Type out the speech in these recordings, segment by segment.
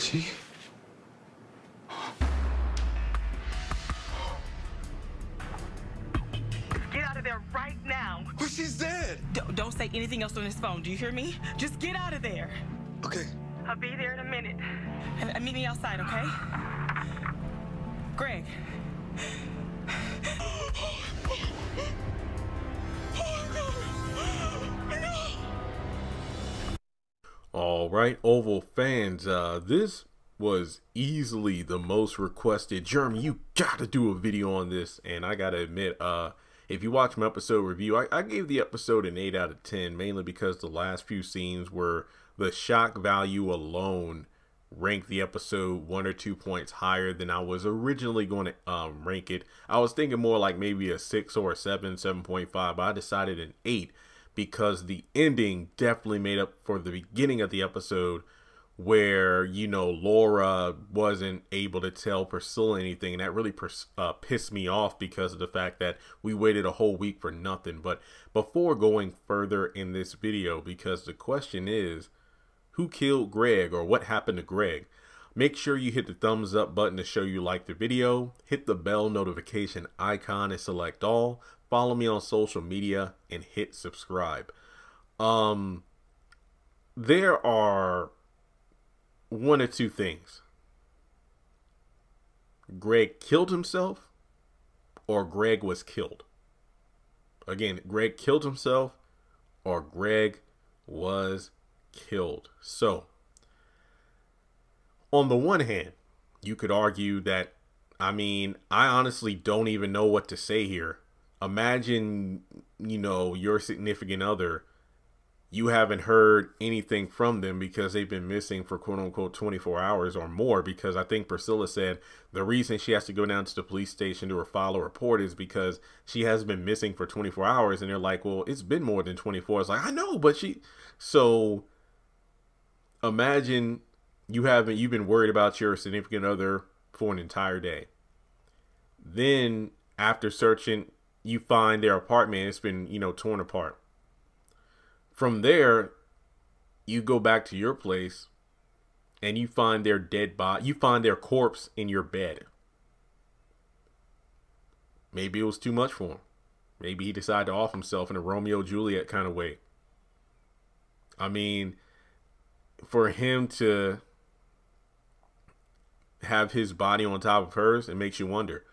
She? Get out of there right now. But she's dead. Don't say anything else on this phone. Do you hear me? Just get out of there. Okay. I'll be there in a minute. And meet me outside, okay? Greg. All right, Oval fans, this was easily the most requested. Jeremy, you gotta do a video on this. And I gotta admit, if you watch my episode review, I gave the episode an 8 out of 10, mainly because the last few scenes were the shock value alone ranked the episode 1 or 2 points higher than I was originally going to rank it. I was thinking more like maybe a 6 or a 7, 7.5, but I decided an 8 because the ending definitely made up for the beginning of the episode where, you know, Laura wasn't able to tell Priscilla anything, and that really pissed me off because of the fact that we waited a whole week for nothing. But before going further in this video, because the question is, who killed Greg, or what happened to Greg? Make sure you hit the thumbs up button to show you like the video, hit the bell notification icon and select all, follow me on social media, and hit subscribe. There are one or two things. Greg killed himself, or Greg was killed. Again, Greg killed himself, or Greg was killed. So, on the one hand, you could argue that, I mean, I honestly don't even know what to say here. Imagine, you know, your significant other, you haven't heard anything from them because they've been missing for quote unquote 24 hours or more, because I think Priscilla said the reason she has to go down to the police station to file a report is because she has been missing for 24 hours. And they're like, well, it's been more than 24. It's like, I know, but so imagine you've been worried about your significant other for an entire day. Then after searching, you find their apartment, it's been, you know, torn apart. From there, you go back to your place and you find their dead body. You find their corpse in your bed. Maybe it was too much for him. Maybe he decided to off himself in a Romeo Juliet kind of way. I mean, for him to have his body on top of hers, it makes you wonder.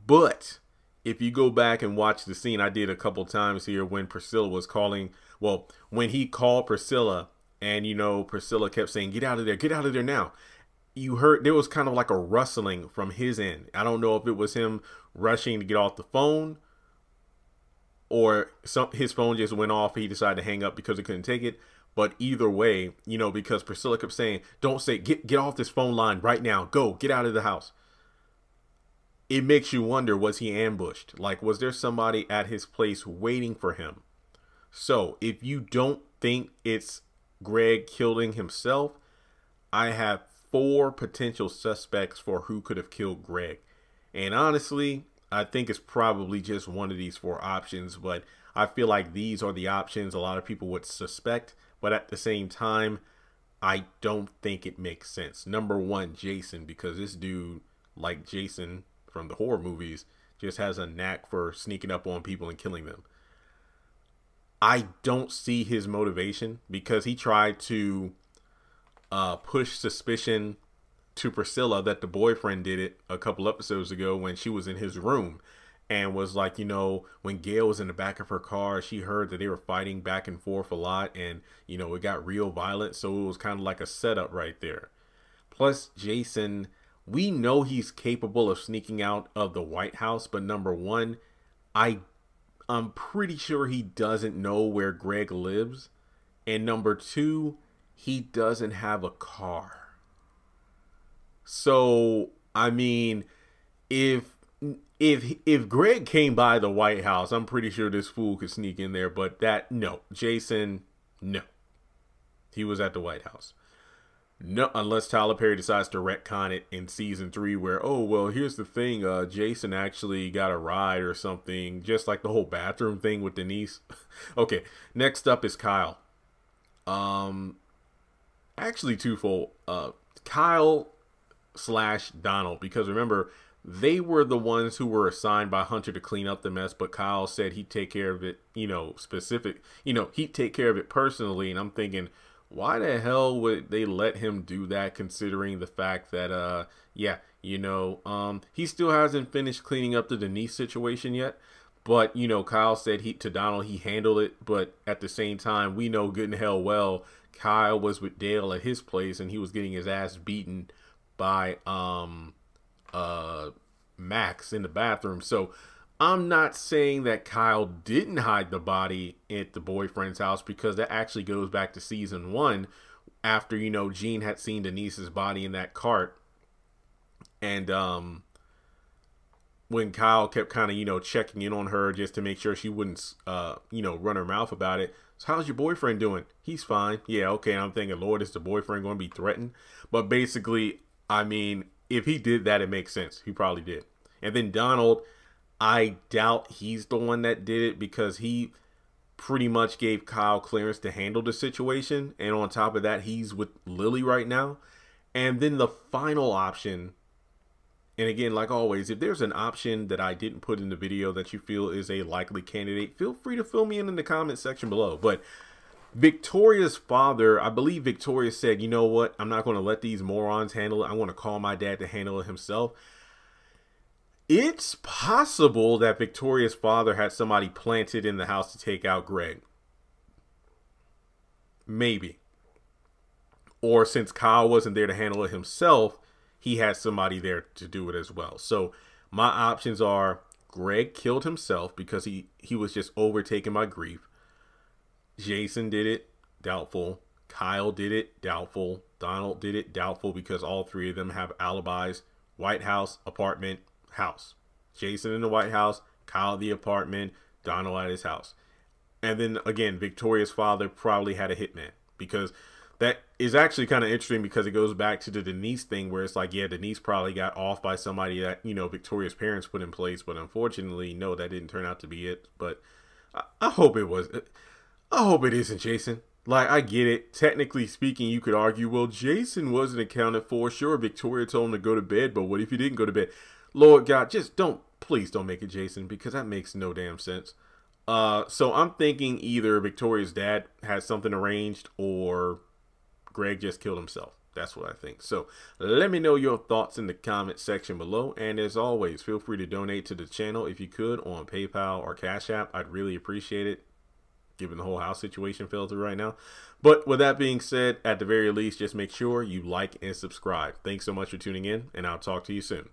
But if you go back and watch the scene, I did a couple times here when Priscilla was calling, well, when he called Priscilla and, you know, Priscilla kept saying, get out of there now. You heard there was kind of like a rustling from his end. I don't know if it was him rushing to get off the phone or his phone just went off. He decided to hang up because he couldn't take it. But either way, you know, because Priscilla kept saying, don't say, get off this phone line right now. Go, get out of the house. It makes you wonder, was he ambushed? Like, was there somebody at his place waiting for him? So if you don't think it's Greg killing himself, I have 4 potential suspects for who could have killed Greg. And honestly, I think it's probably just one of these 4 options, but I feel like these are the options a lot of people would suspect. But at the same time, I don't think it makes sense. Number 1, Jason, because this dude, like Jason from the horror movies, just has a knack for sneaking up on people and killing them. I don't see his motivation because he tried to push suspicion to Priscilla that the boyfriend did it a couple episodes ago when she was in his room, and was like, you know, when Gail was in the back of her car, she heard that they were fighting back and forth a lot, and, you know, it got real violent. So it was kind of like a setup right there. Plus, Jason, we know he's capable of sneaking out of the White House, but number 1, I'm pretty sure he doesn't know where Greg lives. And number 2, he doesn't have a car. So, I mean, if Greg came by the White House, I'm pretty sure this fool could sneak in there. But no, Jason, no. He was at the White House. No, unless Tyler Perry decides to retcon it in season 3 where, oh, well, here's the thing. Jason actually got a ride or something, just like the whole bathroom thing with Denise. Okay, next up is Kyle. Actually twofold. Kyle slash Donald, because remember, they were the ones who were assigned by Hunter to clean up the mess, but Kyle said he'd take care of it, he'd take care of it personally. And I'm thinking, why the hell would they let him do that, considering the fact that, he still hasn't finished cleaning up the Denise situation yet. But, Kyle said to Donald, he handled it. But at the same time, we know good and hell well, Kyle was with Dale at his place and he was getting his ass beaten by, Max in the bathroom. So I'm not saying that Kyle didn't hide the body at the boyfriend's house, because that actually goes back to season 1 after, Gene had seen Denise's body in that cart. And, when Kyle kept kind of, checking in on her just to make sure she wouldn't, run her mouth about it. So how's your boyfriend doing? He's fine. Yeah. Okay. I'm thinking, Lord, is the boyfriend going to be threatened? But basically, I mean, if he did that, it makes sense. He probably did. And then Donald, I doubt he's the one that did it, because he pretty much gave Kyle clearance to handle the situation. And on top of that, he's with Lily right now. And then the final option, and again, like always, if there's an option that I didn't put in the video that you feel is a likely candidate, feel free to fill me in the comment section below. But Victoria's father, I believe Victoria said, you know what, I'm not going to let these morons handle it. I want to call my dad to handle it himself. It's possible that Victoria's father had somebody planted in the house to take out Greg. Maybe. Or since Kyle wasn't there to handle it himself, he had somebody there to do it as well. So my options are Greg killed himself because he was just overtaken by grief. Jason did it, doubtful. Kyle did it, doubtful. Donald did it, doubtful, because all three of them have alibis. White House, apartment, house. Jason in the White House, Kyle at the apartment, Donald at his house. And then again, Victoria's father probably had a hitman, because that is actually kind of interesting, because it goes back to the Denise thing where it's like, yeah, Denise probably got off by somebody that, Victoria's parents put in place. But unfortunately, no, that didn't turn out to be it. But I hope it was. I hope it isn't Jason. Like, I get it. Technically speaking, you could argue, well, Jason wasn't accounted for. Sure, Victoria told him to go to bed, but what if he didn't go to bed? Lord God, please don't make it Jason, because that makes no damn sense. So I'm thinking either Victoria's dad has something arranged, or Greg just killed himself. That's what I think. So let me know your thoughts in the comment section below. And as always, feel free to donate to the channel if you could on PayPal or Cash App. I'd really appreciate it, given the whole house situation fell through right now. But with that being said, at the very least, just make sure you like and subscribe. Thanks so much for tuning in, and I'll talk to you soon.